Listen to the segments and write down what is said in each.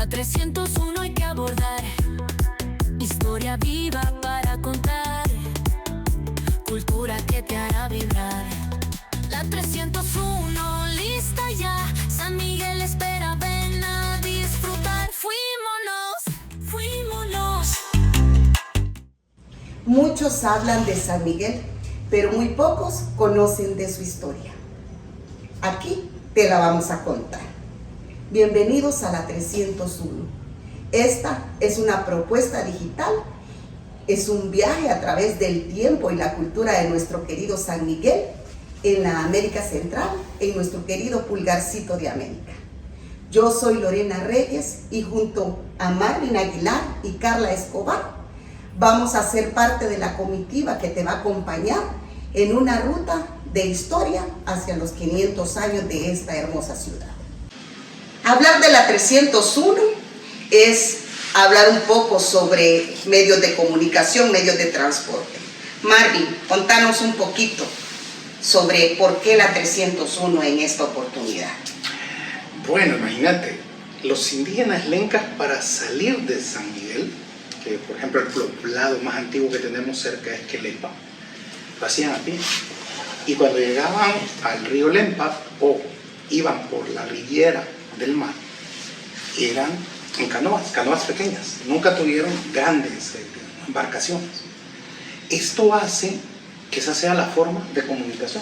La 301 hay que abordar, historia viva para contar, cultura que te hará vibrar. La 301 lista ya, San Miguel espera, ven a disfrutar. Fuímonos. Muchos hablan de San Miguel, pero muy pocos conocen de su historia. Aquí te la vamos a contar. Bienvenidos a la 301. Esta es una propuesta digital, es un viaje a través del tiempo y la cultura de nuestro querido San Miguel en la América Central, en nuestro querido pulgarcito de América. Yo soy Lorena Reyes y junto a Marvin Aguilar y Carla Escobar vamos a ser parte de la comitiva que te va a acompañar en una ruta de historia hacia los 500 años de esta hermosa ciudad. Hablar de la 301 es hablar un poco sobre medios de comunicación, medios de transporte. Marvin, contanos un poquito sobre por qué la 301 en esta oportunidad. Bueno, imagínate, los indígenas lencas para salir de San Miguel, que por ejemplo el poblado más antiguo que tenemos cerca es Quelepa, lo hacían a pie. Y cuando llegaban al río Lempa o iban por la ribera del mar, eran en canoas pequeñas, nunca tuvieron grandes embarcaciones. Esto hace que esa sea la forma de comunicación.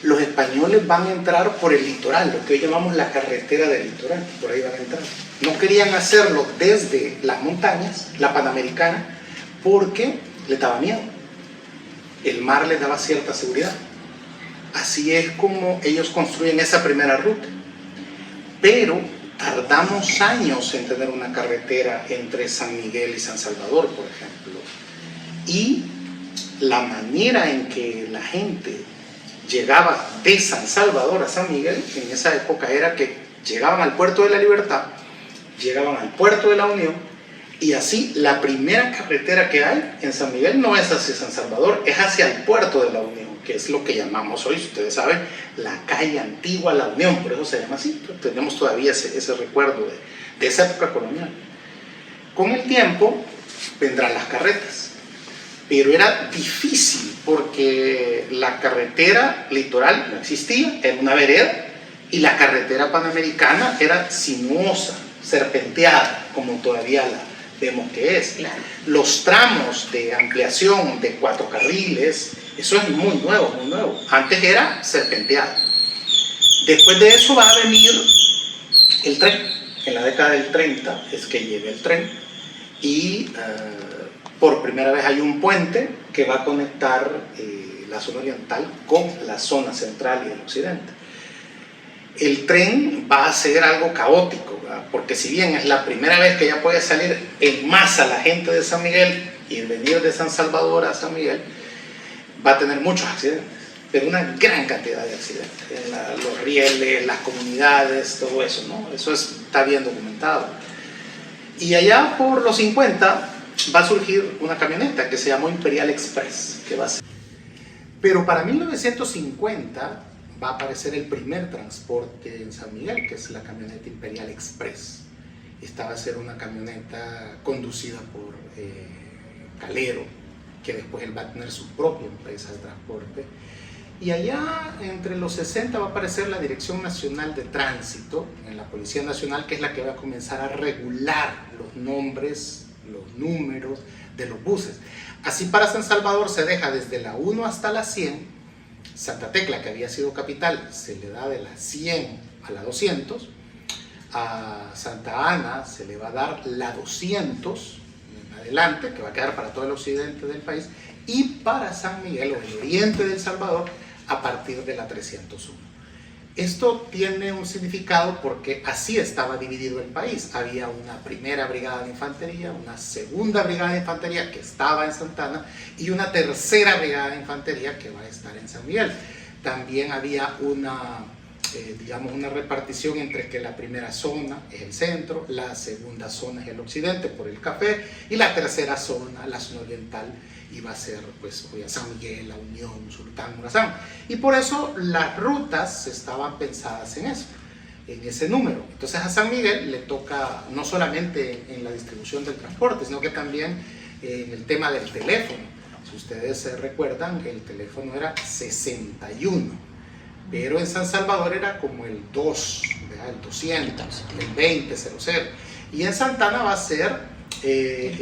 Los españoles van a entrar por el litoral, lo que hoy llamamos la carretera del litoral, por ahí van a entrar. No querían hacerlo desde las montañas, la Panamericana, porque les daba miedo. El mar les daba cierta seguridad. Así es como ellos construyen esa primera ruta. Pero tardamos años en tener una carretera entre San Miguel y San Salvador, por ejemplo. Y la manera en que la gente llegaba de San Salvador a San Miguel en esa época era que llegaban al puerto de la Libertad, llegaban al puerto de la Unión, y así la primera carretera que hay en San Miguel no es hacia San Salvador, es hacia el puerto de la Unión, que es lo que llamamos hoy, si ustedes saben, la calle antigua La Unión, por eso se llama así. Tenemos todavía ese recuerdo de esa época colonial. Con el tiempo vendrán las carretas, pero era difícil porque la carretera litoral no existía, era una vereda, y la carretera panamericana era sinuosa, serpenteada, como todavía la vemos que es. Claro. Los tramos de ampliación de 4 carriles, eso es muy nuevo, muy nuevo. Antes era serpenteado. Después de eso va a venir el tren. En la década del 30 es que llega el tren y por primera vez hay un puente que va a conectar la zona oriental con la zona central y el occidente. El tren va a ser algo caótico, ¿verdad? Porque si bien es la primera vez que ya puede salir en masa la gente de San Miguel y venir de San Salvador a San Miguel, va a tener muchos accidentes, pero una gran cantidad de accidentes. Los rieles, las comunidades, todo eso, ¿no? Eso está bien documentado. Y allá por los 50 va a surgir una camioneta que se llamó Imperial Express, que va a ser. Pero para 1950 va a aparecer el primer transporte en San Miguel, que es la camioneta Imperial Express. Esta va a ser una camioneta conducida por Calero, que después él va a tener su propia empresa de transporte. Y allá entre los 60 va a aparecer la Dirección Nacional de Tránsito en la Policía Nacional, que es la que va a comenzar a regular los nombres, los números de los buses. Así para San Salvador se deja desde la 1 hasta la 100. Santa Tecla, que había sido capital, se le da de la 100 a la 200. A Santa Ana se le va a dar la 200 en adelante, que va a quedar para todo el occidente del país, y para San Miguel, o el oriente del Salvador, a partir de la 301. Esto tiene un significado porque así estaba dividido el país. Había una primera brigada de infantería, una segunda brigada de infantería que estaba en Santa Ana y una tercera brigada de infantería que va a estar en San Miguel. También había una repartición entre que la primera zona es el centro, la segunda zona es el occidente por el café y la tercera zona, la zona oriental, iba a ser pues San Miguel, La Unión, Sultán, Morazán. Y por eso las rutas estaban pensadas en eso. en ese número. Entonces a San Miguel le toca no solamente en la distribución del transporte, sino que también en el tema del teléfono. Si ustedes se recuerdan, el teléfono era 61, pero en San Salvador era como el 2, ¿verdad? El 200, el 2000, y en Santana va a ser el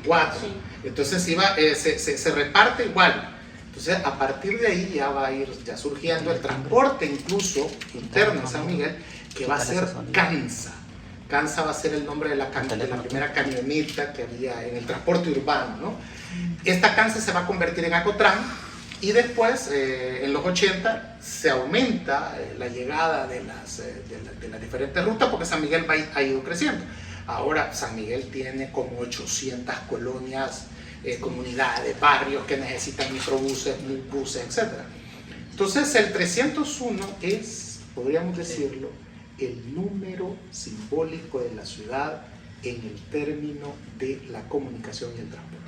4. Sí. Entonces se reparte igual. Entonces a partir de ahí ya va a ir surgiendo el transporte incluso interno en San Miguel, que va a ser Cansa. Cansa va a ser el nombre de la primera camioneta que había en el transporte urbano, ¿no? Esta Cansa se va a convertir en Acotran, y después en los 80 se aumenta la llegada de las diferentes rutas, porque San Miguel ha ido creciendo. Ahora San Miguel tiene como 800 colonias, comunidades, barrios que necesitan microbuses, buses, etc. Entonces el 301 es, podríamos decirlo, el número simbólico de la ciudad en el término de la comunicación y el transporte.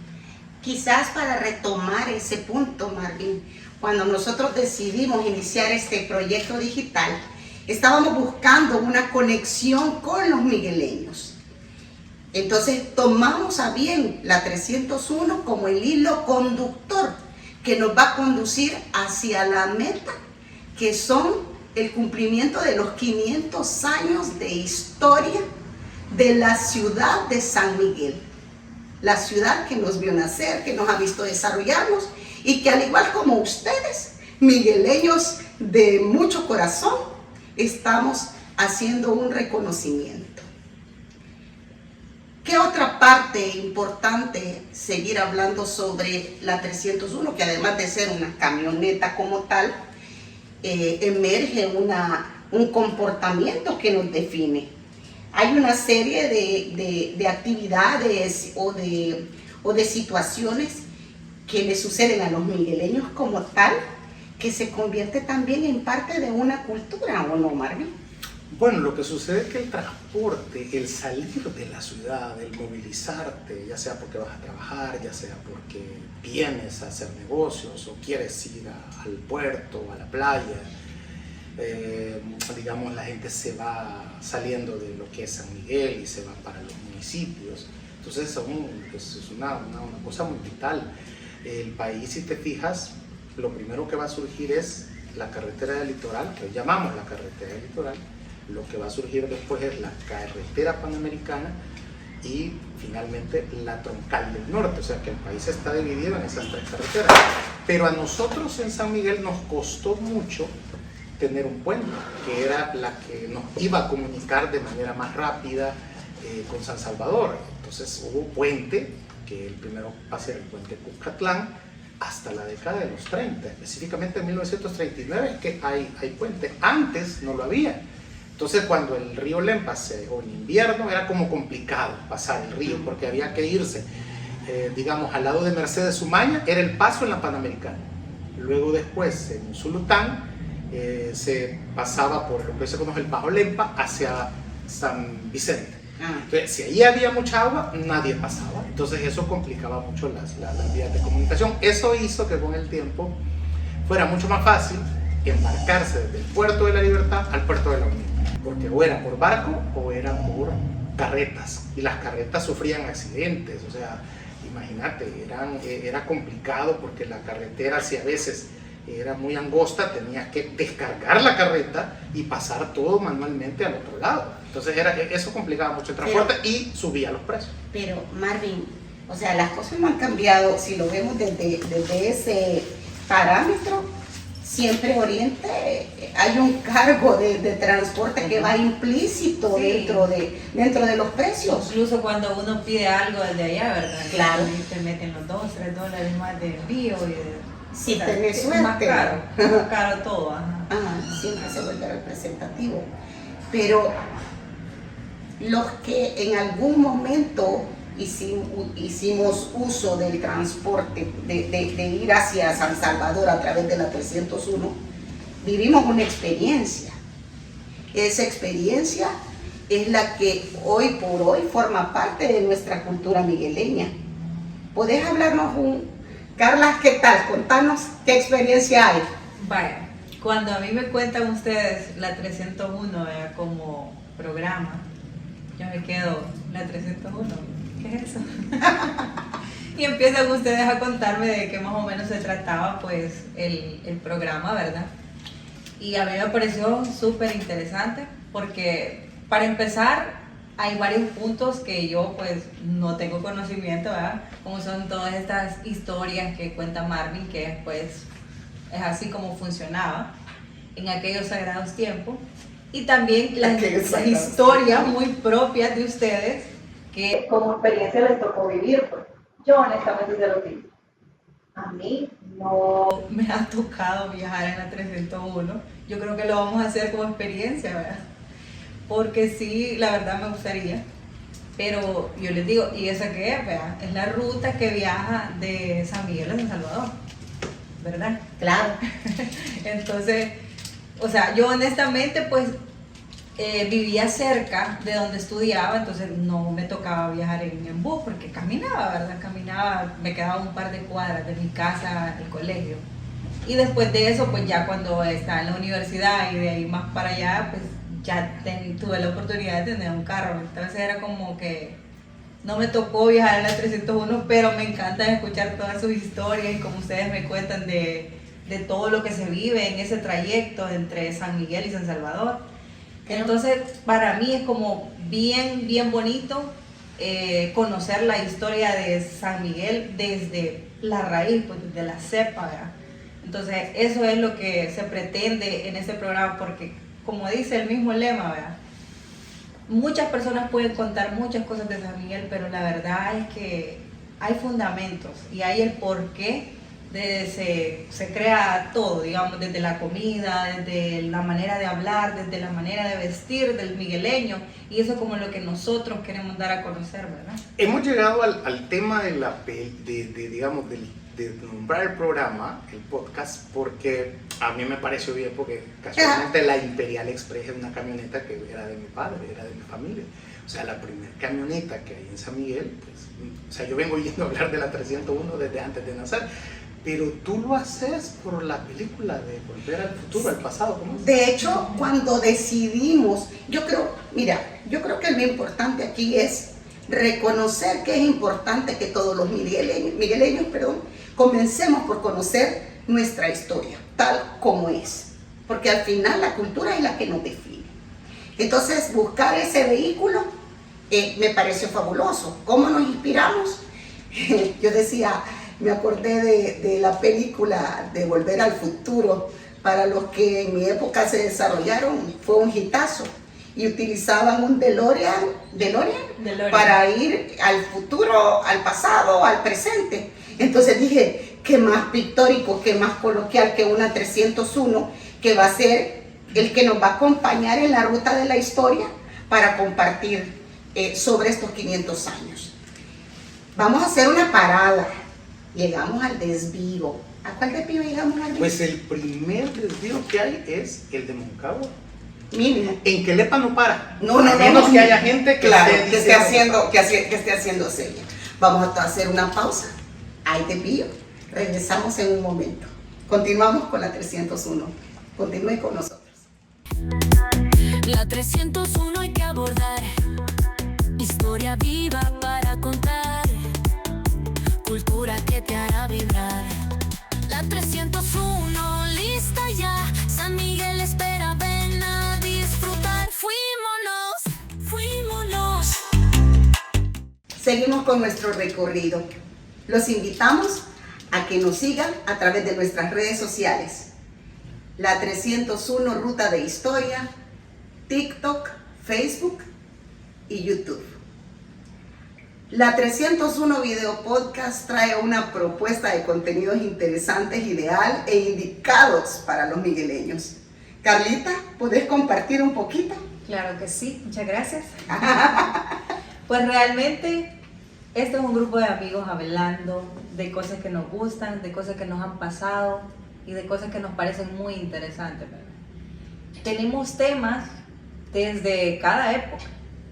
Quizás para retomar ese punto, Marvin, cuando nosotros decidimos iniciar este proyecto digital, estábamos buscando una conexión con los migueleños. Entonces tomamos a bien la 301 como el hilo conductor que nos va a conducir hacia la meta, que son el cumplimiento de los 500 años de historia de la ciudad de San Miguel. La ciudad que nos vio nacer, que nos ha visto desarrollarnos, y que al igual como ustedes, migueleños de mucho corazón, estamos haciendo un reconocimiento. ¿Qué otra parte importante seguir hablando sobre la 301? Que además de ser una camioneta como tal, emerge un comportamiento que nos define. Hay una serie de actividades o de situaciones que le suceden a los migueleños como tal, que se convierte también en parte de una cultura, ¿o no, Marvin? Bueno, lo que sucede es que el transporte, el salir de la ciudad, el movilizarte, ya sea porque vas a trabajar, ya sea porque vienes a hacer negocios o quieres ir al puerto o a la playa, digamos, la gente se va saliendo de lo que es San Miguel y se va para los municipios. Entonces es una cosa muy vital. El país, si te fijas, lo primero que va a surgir es la carretera del litoral, que hoy llamamos la carretera del litoral. Lo que va a surgir después es la carretera panamericana y finalmente la troncal del norte. O sea que el país está dividido en esas 3 carreteras. Pero a nosotros en San Miguel nos costó mucho tener un puente, que era la que nos iba a comunicar de manera más rápida con San Salvador. Entonces hubo puente, que el primero va a ser el puente Cuscatlán, hasta la década de los 30, específicamente en 1939 es que hay puente. Antes no lo había. Entonces cuando el río Lempa o en invierno era como complicado pasar el río, porque había que irse, digamos, al lado de Mercedes Sumaña, era el paso en la Panamericana. Luego después en Zulután se pasaba por lo que se conoce el Bajo Lempa hacia San Vicente. Entonces, si ahí había mucha agua, nadie pasaba. Entonces eso complicaba mucho las vías de comunicación. Eso hizo que con el tiempo fuera mucho más fácil embarcarse desde el Puerto de la Libertad al Puerto de la Unión, porque o era por barco o era por carretas, y las carretas sufrían accidentes. O sea, imagínate, era complicado porque la carretera, si a veces era muy angosta, tenías que descargar la carreta y pasar todo manualmente al otro lado. Entonces eso complicaba mucho el transporte y subía los precios. Pero Marvin, o sea, las cosas no han cambiado. Si lo vemos desde ese parámetro, siempre Oriente hay un cargo de transporte que va implícito dentro de los precios. Incluso cuando uno pide algo desde allá, ¿verdad? Claro. Te meten los $2-3 más de envío y si tenés suerte. Más caro todo. Siempre se vuelve representativo. Pero los que en algún momento hicimos uso del transporte, de ir hacia San Salvador a través de la 301, vivimos una experiencia. Esa experiencia es la que hoy por hoy forma parte de nuestra cultura migueleña. ¿Podés hablarnos Carla, qué tal? Contanos qué experiencia hay. Vaya, Cuando a mí me cuentan ustedes la 301 como programa, yo me quedo, la 301, ¿qué es eso? Y empiezan ustedes a contarme de qué más o menos se trataba pues el programa, ¿verdad? Y a mí me pareció súper interesante porque para empezar hay varios puntos que yo pues no tengo conocimiento, ¿verdad? Como son todas estas historias que cuenta Marvin, que pues es así como funcionaba en aquellos sagrados tiempos. Y también las historias muy propias de ustedes que como experiencia les tocó vivir. Pues. Yo honestamente se lo digo. A mí no me ha tocado viajar en la 301. Yo creo que lo vamos a hacer como experiencia, ¿verdad? Porque sí, la verdad me gustaría. Pero yo les digo, ¿y esa qué es? ¿Verdad? Es la ruta que viaja de San Miguel a San Salvador, ¿verdad? Claro. Entonces, o sea, yo honestamente pues vivía cerca de donde estudiaba, entonces no me tocaba viajar en bus porque caminaba, ¿verdad? Caminaba, me quedaba un par de cuadras de mi casa al colegio. Y después de eso, pues ya cuando estaba en la universidad y de ahí más para allá, pues ya tuve la oportunidad de tener un carro. Entonces era como que no me tocó viajar en la 301, pero me encanta escuchar todas sus historias y como ustedes me cuentan de todo lo que se vive en ese trayecto entre San Miguel y San Salvador. Entonces, para mí es como bien, bien bonito conocer la historia de San Miguel desde la raíz, pues desde la cepa, ¿verdad? Entonces, eso es lo que se pretende en este programa, porque como dice el mismo lema, ¿verdad? Muchas personas pueden contar muchas cosas de San Miguel, pero la verdad es que hay fundamentos y hay el porqué. Se crea todo, digamos, desde la comida, desde la manera de hablar, desde la manera de vestir del migueleño, y eso es como lo que nosotros queremos dar a conocer, ¿verdad? Hemos llegado al tema digamos, de nombrar el programa, el podcast, porque a mí me pareció bien, porque casualmente la Imperial Express es una camioneta que era de mi padre, era de mi familia. O sea, la primera camioneta que hay en San Miguel, pues, o sea, yo vengo oyendo hablar de la 301 desde antes de nacer. Pero tú lo haces por la película de Volver al Futuro, al pasado, ¿cómo es? De hecho, cuando decidimos, yo creo que lo importante aquí es reconocer que es importante que todos los migueleños, comencemos por conocer nuestra historia, tal como es. Porque al final la cultura es la que nos define. Entonces, buscar ese vehículo me pareció fabuloso. ¿Cómo nos inspiramos? Yo decía... Me acordé de la película de Volver al Futuro. Para los que en mi época se desarrollaron, fue un hitazo. Y utilizaban un DeLorean para ir al futuro, al pasado, al presente. Entonces dije, qué más pictórico, qué más coloquial que una 301, que va a ser el que nos va a acompañar en la ruta de la historia para compartir sobre estos 500 años. Vamos a hacer una parada. Llegamos al desvío. ¿A cuál desvío llegamos al desvío? Pues el primer desvío que hay es el de Moncagua. Mínimo. En Quelepa no para. No. A menos que haya gente que esté haciendo señas. Vamos a hacer una pausa. Hay desvío. Regresamos en un momento. Continuamos con la 301. Continúe con nosotros. La 301 hay que abordar. Historia viva para contar. Cultura que te hará vibrar. La 301 lista ya. San Miguel espera, ven a disfrutar. Fuímonos. Seguimos con nuestro recorrido. Los invitamos a que nos sigan a través de nuestras redes sociales. La 301 Ruta de Historia, TikTok, Facebook y YouTube. La 301 Video Podcast trae una propuesta de contenidos interesantes, ideal e indicados para los migueleños. Carlita, ¿podés compartir un poquito? Claro que sí, muchas gracias. Pues realmente este es un grupo de amigos hablando de cosas que nos gustan, de cosas que nos han pasado y de cosas que nos parecen muy interesantes, ¿verdad? Tenemos temas desde cada época,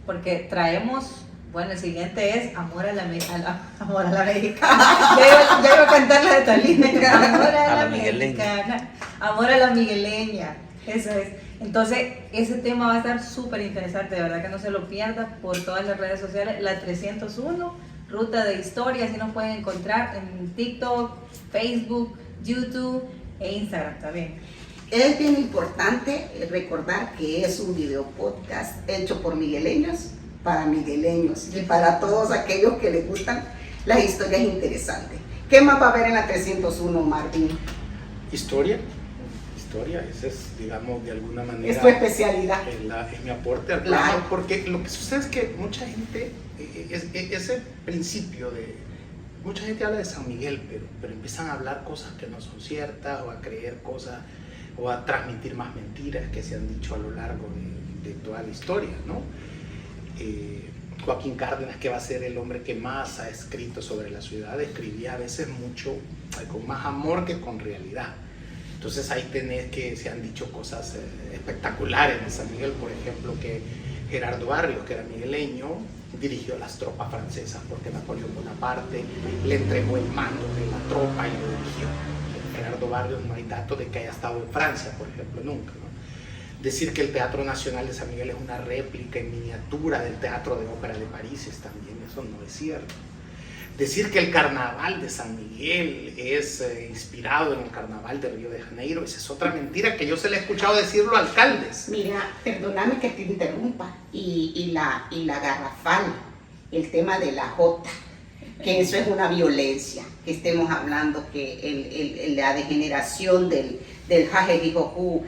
porque traemos Bueno, el siguiente es Amor a la Mexicana. Ya iba a cantar la de Talina. Amor a la Mexicana. Amor a la Migueleña. Eso es. Entonces, ese tema va a estar súper interesante, de verdad que no se lo pierda por todas las redes sociales. La 301, Ruta de Historia, así nos pueden encontrar en TikTok, Facebook, YouTube e Instagram también. Es bien importante recordar que es un video podcast hecho por migueleños, para migueleños y para todos aquellos que les gustan las historias interesantes. ¿Qué más va a haber en la 301, Marvin? Historia, ese es, digamos, de alguna manera... Es tu especialidad. Es mi aporte al claro. plano, porque lo que sucede es que mucha gente, ese principio de... Mucha gente habla de San Miguel, pero empiezan a hablar cosas que no son ciertas, o a creer cosas, o a transmitir más mentiras que se han dicho a lo largo de toda la historia, ¿no? Joaquín Cárdenas, que va a ser el hombre que más ha escrito sobre la ciudad, escribía a veces mucho, con más amor que con realidad. Entonces ahí tenés que se han dicho cosas espectaculares de San Miguel, por ejemplo, que Gerardo Barrios, que era migueleño, dirigió las tropas francesas porque Napoleón Bonaparte le entregó el mando de la tropa y lo dirigió. Gerardo Barrios no hay dato de que haya estado en Francia, por ejemplo, nunca, ¿no? Decir que el Teatro Nacional de San Miguel es una réplica en miniatura del Teatro de Ópera de París, también eso no es cierto. Decir que el Carnaval de San Miguel es inspirado en el Carnaval de Río de Janeiro, esa es otra mentira que yo se le he escuchado decirlo a alcaldes. Mira, perdóname que te interrumpa, y la garrafal, el tema de la Jota, que eso es una violencia, que estemos hablando que la degeneración del jajejijojú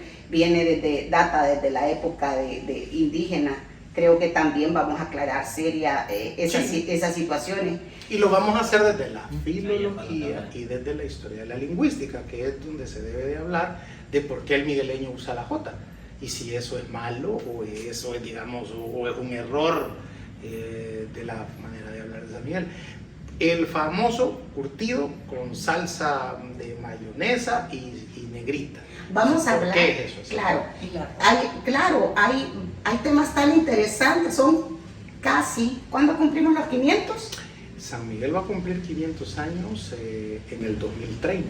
data desde la época de indígena. Creo que también vamos a aclarar esas situaciones. Y lo vamos a hacer desde la filología y desde la historia de la lingüística, que es donde se debe de hablar de por qué el migueleño usa la J, y si eso es malo o eso es, digamos, o es un error de la manera de hablar de San Miguel. El famoso curtido con salsa de mayonesa y negrita. Vamos a hablar. ¿Qué es eso? Claro, hay temas tan interesantes. Son casi, ¿cuándo cumplimos los 500? San Miguel va a cumplir 500 años en el 2030.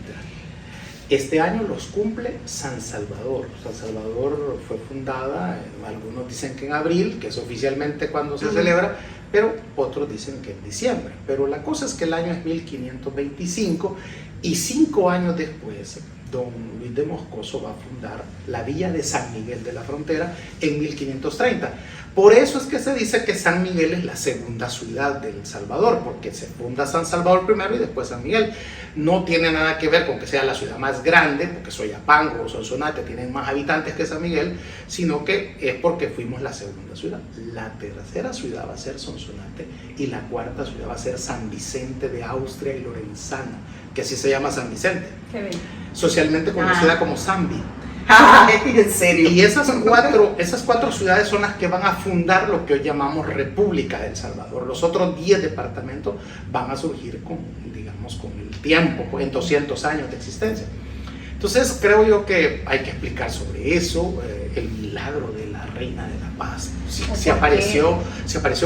Este año los cumple San Salvador. San Salvador fue fundada, algunos dicen que en abril, que es oficialmente cuando se celebra, pero otros dicen que en diciembre. Pero la cosa es que el año es 1525 y 5 años después, don Luis de Moscoso va a fundar la villa de San Miguel de la Frontera en 1530. Por eso es que se dice que San Miguel es la segunda ciudad de El Salvador, porque se funda San Salvador primero y después San Miguel. No tiene nada que ver con que sea la ciudad más grande, porque Soyapango o Sonsonate tienen más habitantes que San Miguel, sino que es porque fuimos la segunda ciudad. La tercera ciudad va a ser Sonsonate y la cuarta ciudad va a ser San Vicente de Austria y Lorenzana, que así se llama San Vicente. Qué bien. Socialmente conocida como Zambi. ¿En serio? Y esas cuatro ciudades son las que van a fundar lo que hoy llamamos República de El Salvador. Los otros 10 departamentos van a surgir con el tiempo, en 200 años de existencia. Entonces creo yo que hay que explicar sobre eso, el milagro de la Reina de la Paz. Si apareció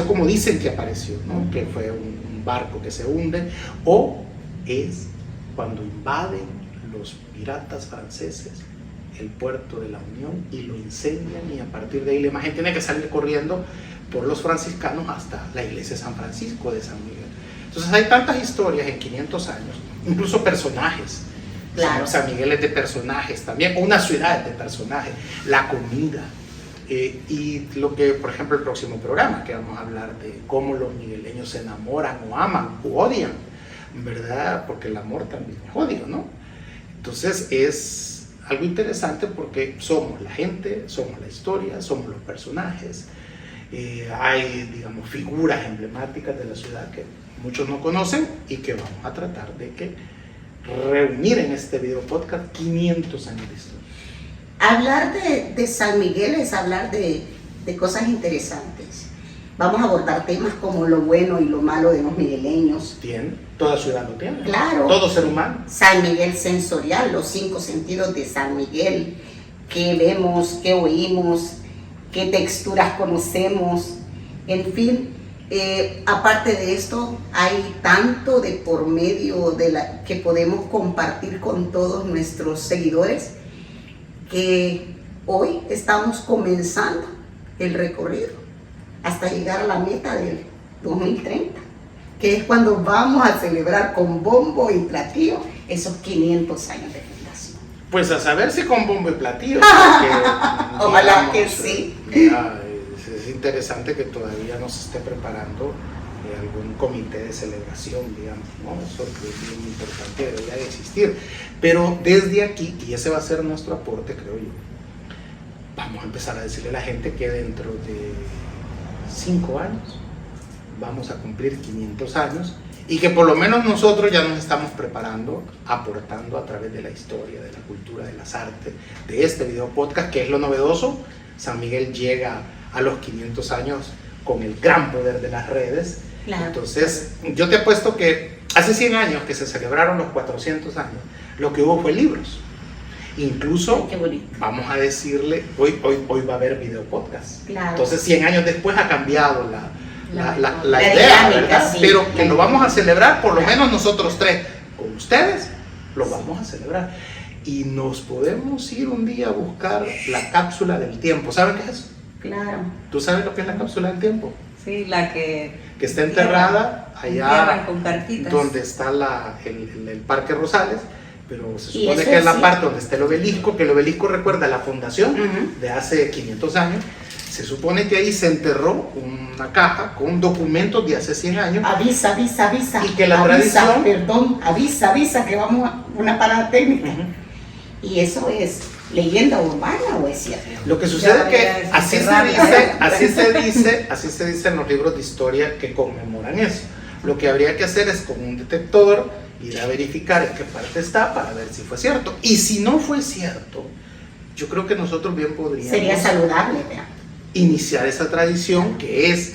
como dicen que apareció, ¿no? Que fue un barco que se hunde, o es cuando invaden los piratas franceses el puerto de la Unión y lo incendian, y a partir de ahí la imagen tiene que salir corriendo por los franciscanos hasta la iglesia de San Francisco de San Miguel. Entonces hay tantas historias en 500 años, incluso personajes. Claro. San Miguel es de personajes también, una ciudad es de personajes, la comida, y lo que, por ejemplo, el próximo programa, que vamos a hablar de cómo los migueleños se enamoran o aman o odian, ¿verdad? Porque el amor también es odio, ¿no? Entonces es algo interesante porque somos la gente, somos la historia, somos los personajes. Hay, digamos, figuras emblemáticas de la ciudad que muchos no conocen y que vamos a tratar de reunir en este video podcast 500 años de historia. Hablar de San Miguel es hablar de cosas interesantes. Vamos a abordar temas como lo bueno y lo malo de los migueleños. Toda ciudad lo tiene. Claro. Todo ser humano. San Miguel sensorial, los 5 sentidos de San Miguel. Qué vemos, qué oímos, qué texturas conocemos. En fin, Aparte de esto, hay tanto de por medio que podemos compartir con todos nuestros seguidores, que hoy estamos comenzando el recorrido hasta llegar a la meta del 2030, que es cuando vamos a celebrar con bombo y platillo esos 500 años de fundación. Pues a saber si con bombo y platillo. Ojalá que sí. Es interesante que todavía no se esté preparando algún comité de celebración, digamos, ¿no? Eso es bien importante, debería de existir. Pero desde aquí, y ese va a ser nuestro aporte, creo yo, vamos a empezar a decirle a la gente que dentro de 5 años vamos a cumplir 500 años y que por lo menos nosotros ya nos estamos preparando, aportando a través de la historia, de la cultura, de las artes, de este video podcast, que es lo novedoso. San Miguel llega a los 500 años con el gran poder de las redes. Claro. Entonces, yo te apuesto que hace 100 años que se celebraron los 400 años, lo que hubo fue libros. Incluso, vamos a decirle, hoy va a haber video podcast. Claro. Entonces, 100 años después ha cambiado la idea, dinámica, ¿verdad? sí. Pero que lo vamos a celebrar, por lo menos nosotros tres, con ustedes, lo vamos a celebrar. Y nos podemos ir un día a buscar la cápsula del tiempo. ¿Saben qué es eso? Claro. ¿Tú sabes lo que es la cápsula del tiempo? Sí, la que Está enterrada allá con cartitas. donde está el Parque Rosales, pero se Y supone eso que es la sí. parte donde está el obelisco, que el obelisco recuerda la fundación Ujú. de hace 500 años. Se supone que ahí se enterró una caja con documentos de hace 100 años. Avisa. Y que la tradición- Avisa que vamos a una parada técnica. Ujú. Y eso es leyenda urbana o es cierto. Lo que sucede es que Ya, así se dice en los libros de historia que conmemoran eso. Lo que habría que hacer es con un detector ir a verificar en qué parte está para ver si fue cierto. Y si no fue cierto, yo creo que nosotros bien podríamos Sería saludable, ¿verdad? iniciar esa tradición que es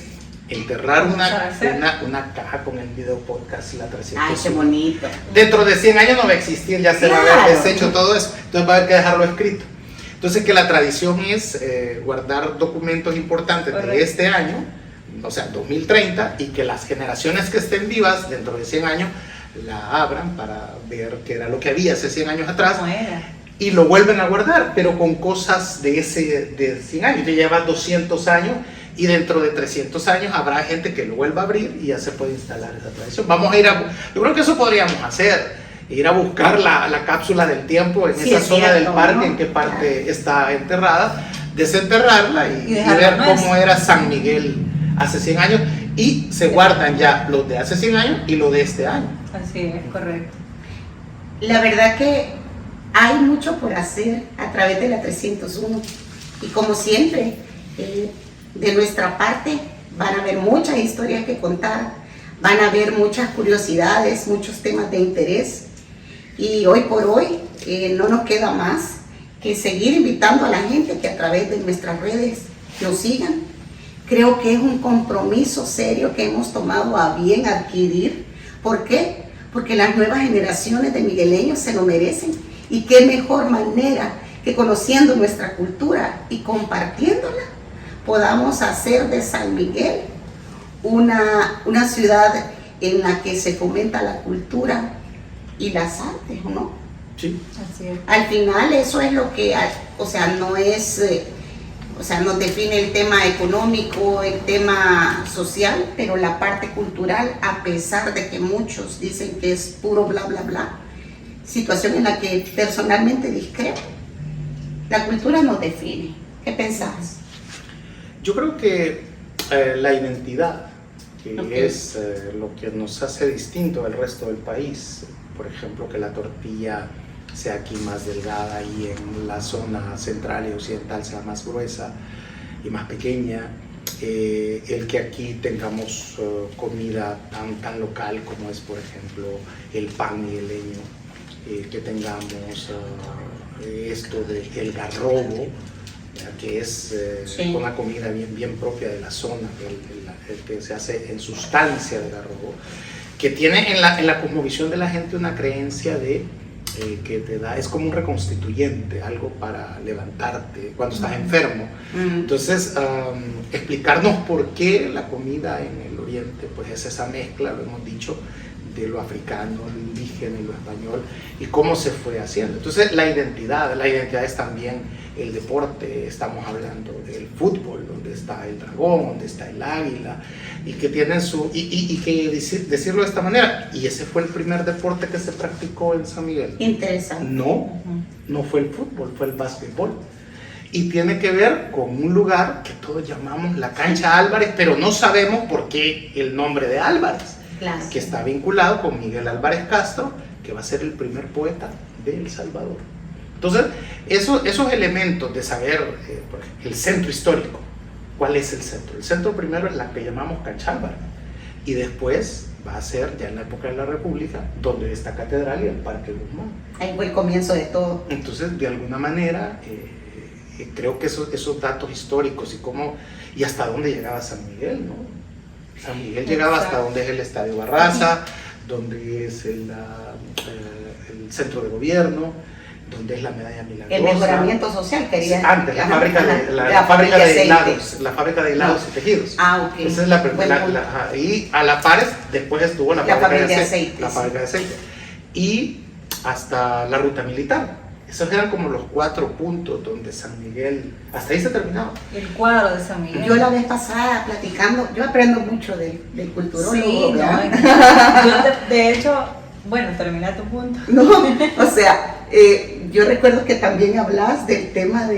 enterrar Vamos a hacer. una caja con el video podcast La 300. Ay, qué bonito. Dentro de 100 años no va a existir, ya se va a haber Claro. deshecho todo eso, entonces va a haber que dejarlo escrito. Entonces que la tradición es guardar documentos importantes Correcto. de este año, o sea, 2030, y que las generaciones que estén vivas dentro de 100 años la abran para ver qué era lo que había hace 100 años atrás. ¿Cómo era? Y lo vuelven a guardar, pero con cosas de 100 años. Ya lleva 200 años y dentro de 300 años habrá gente que lo vuelva a abrir y ya se puede instalar esa tradición. Vamos a ir yo creo que eso podríamos hacer, ir a buscar la cápsula del tiempo en Sí, esa es zona cierto, del parque, ¿no? en qué parte Claro. está enterrada, desenterrarla y dejarla ver nuestra. cómo era San Miguel hace 100 años. Y se guardan ya los de hace 100 años y los de este año. Así es, correcto. La verdad que hay mucho por hacer a través de la 301 y como siempre, de nuestra parte van a haber muchas historias que contar, van a haber muchas curiosidades, muchos temas de interés y hoy por hoy no nos queda más que seguir invitando a la gente que a través de nuestras redes nos sigan. Creo que es un compromiso serio que hemos tomado a bien adquirir. ¿Por qué? Porque las nuevas generaciones de migueleños se lo merecen. Y qué mejor manera que conociendo nuestra cultura y compartiéndola, podamos hacer de San Miguel una ciudad en la que se fomenta la cultura y las artes, ¿no? Sí. Así es. Al final eso es lo que, o sea, no es, o sea, nos define el tema económico, el tema social, pero la parte cultural, a pesar de que muchos dicen que es puro bla, bla, bla, situación en la que personalmente discrepo. La cultura nos define. ¿Qué pensás? Yo creo que la identidad, que Ok. es lo que nos hace distinto del resto del país, por ejemplo, que la tortilla sea aquí más delgada y en la zona central y occidental sea más gruesa y más pequeña, el que aquí tengamos comida tan local como es, por ejemplo, el pan migueleño, que tengamos esto del garrobo, que es Sí. una comida bien propia de la zona, el que se hace en sustancia de garrobo, que tiene en la cosmovisión de la gente una creencia de que te da, es como un reconstituyente, algo para levantarte cuando estás enfermo. Entonces, explicarnos por qué la comida en el Oriente pues es esa mezcla, lo hemos dicho, de lo africano, lo indígena y lo español, y cómo se fue haciendo. Entonces la identidad es también el deporte. Estamos hablando del fútbol, donde está el dragón, donde está el águila, y que tienen su, y que decirlo de esta manera, y ese fue el primer deporte que se practicó en San Miguel. Interesante. No fue el fútbol, fue el básquetbol. Y tiene que ver con un lugar que todos llamamos la Cancha Álvarez, pero no sabemos por qué el nombre de Álvarez. Claro. Que está vinculado con Miguel Álvarez Castro, que va a ser el primer poeta de El Salvador. Entonces, esos elementos de saber el centro histórico, ¿cuál es el centro? El centro primero es la que llamamos Cancha Álvarez, y después va a ser, ya en la época de la República, donde esta catedral y el Parque Guzmán. Ahí fue el comienzo de todo. Entonces, de alguna manera, creo que esos datos históricos y hasta dónde llegaba San Miguel, ¿no? San Miguel llegaba hasta donde es el Estadio Barraza, donde es el centro de gobierno, donde es la medalla milagrosa. El mejoramiento social quería. Antes, la fábrica de helados y tejidos. Ok. Esa es y a la par después estuvo la fábrica de aceite. La sí. fábrica de aceite. Y hasta la ruta militar. Esos eran como los 4 puntos donde San Miguel, hasta ahí se terminaba. El cuadro de San Miguel. Yo la vez pasada platicando, yo aprendo mucho del culturólogo. Sí, de hecho, bueno, termina tu punto. No, o sea, yo recuerdo que también hablas del tema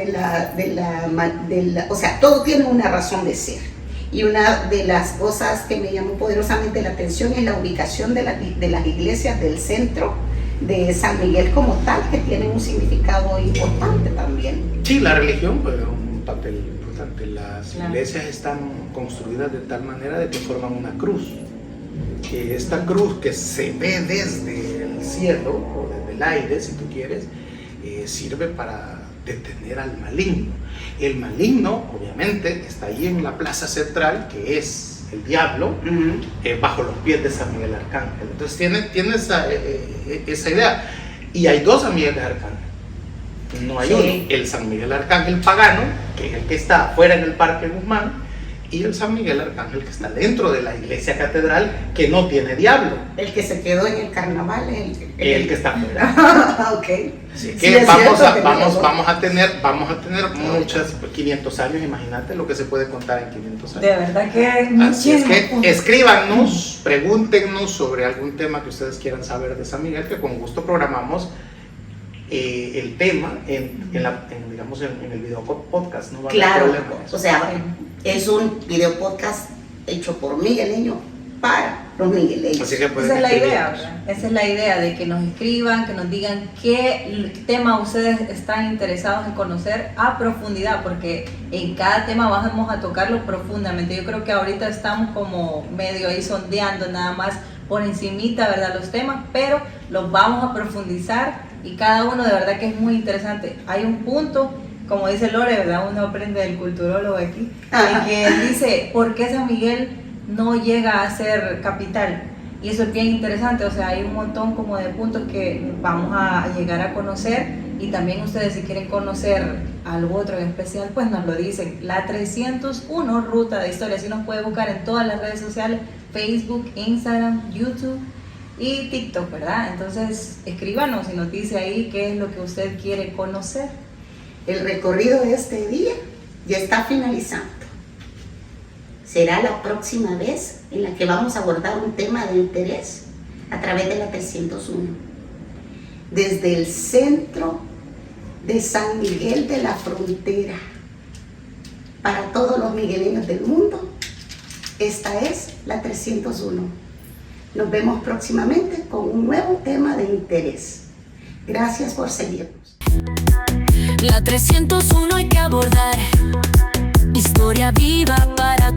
o sea, todo tiene una razón de ser. Y una de las cosas que me llamó poderosamente la atención es la ubicación de las iglesias del centro de San Miguel como tal, que tienen un significado importante también. Sí, la religión juega un papel importante. Las iglesias están construidas de tal manera de que forman una cruz. Que esta cruz que se ve desde el cielo o desde el aire, si tú quieres, sirve para detener al maligno. El maligno, obviamente, está ahí en la plaza central, que es el diablo, bajo los pies de San Miguel Arcángel. Entonces tiene esa idea. Y hay 2 San Miguel Arcángel, no hay uno. El San Miguel Arcángel pagano, que es el que está afuera en el Parque Guzmán, y el San Miguel Arcángel que está dentro de la iglesia catedral, que no tiene diablo. El que se quedó en el carnaval, el que está afuera. Ok. Así que vamos a tener muchas, 500 años, imagínate lo que se puede contar en 500 años. De verdad que Así es que escríbanos, pregúntenos sobre algún tema que ustedes quieran saber de San Miguel, que con gusto programamos el tema en el video podcast. No va a haber problema. O sea, es un video podcast hecho por migueleños para los migueleños. Así que esa es la idea, ¿verdad? Esa es la idea, de que nos escriban, que nos digan qué tema ustedes están interesados en conocer a profundidad, porque en cada tema vamos a tocarlo profundamente. Yo creo que ahorita estamos como medio ahí sondeando nada más por encimita, ¿verdad?, los temas, pero los vamos a profundizar y cada uno de verdad que es muy interesante. Hay un punto, como dice Lore, ¿verdad?, uno aprende del culturólogo aquí, en que él dice, ¿por qué San Miguel no llega a ser capital? Y eso es bien interesante, o sea, hay un montón como de puntos que vamos a llegar a conocer, y también ustedes, si quieren conocer algo otro en especial, pues nos lo dicen. La 301 Ruta de Historia, así nos puede buscar en todas las redes sociales, Facebook, Instagram, YouTube y TikTok, ¿verdad? Entonces, escríbanos y nos dice ahí qué es lo que usted quiere conocer. El recorrido de este día ya está finalizando. Será la próxima vez en la que vamos a abordar un tema de interés a través de la 301. Desde el centro de San Miguel de la Frontera, para todos los migueleños del mundo, esta es la 301. Nos vemos próximamente con un nuevo tema de interés. Gracias por seguirnos. La 301 hay que abordar, historia viva para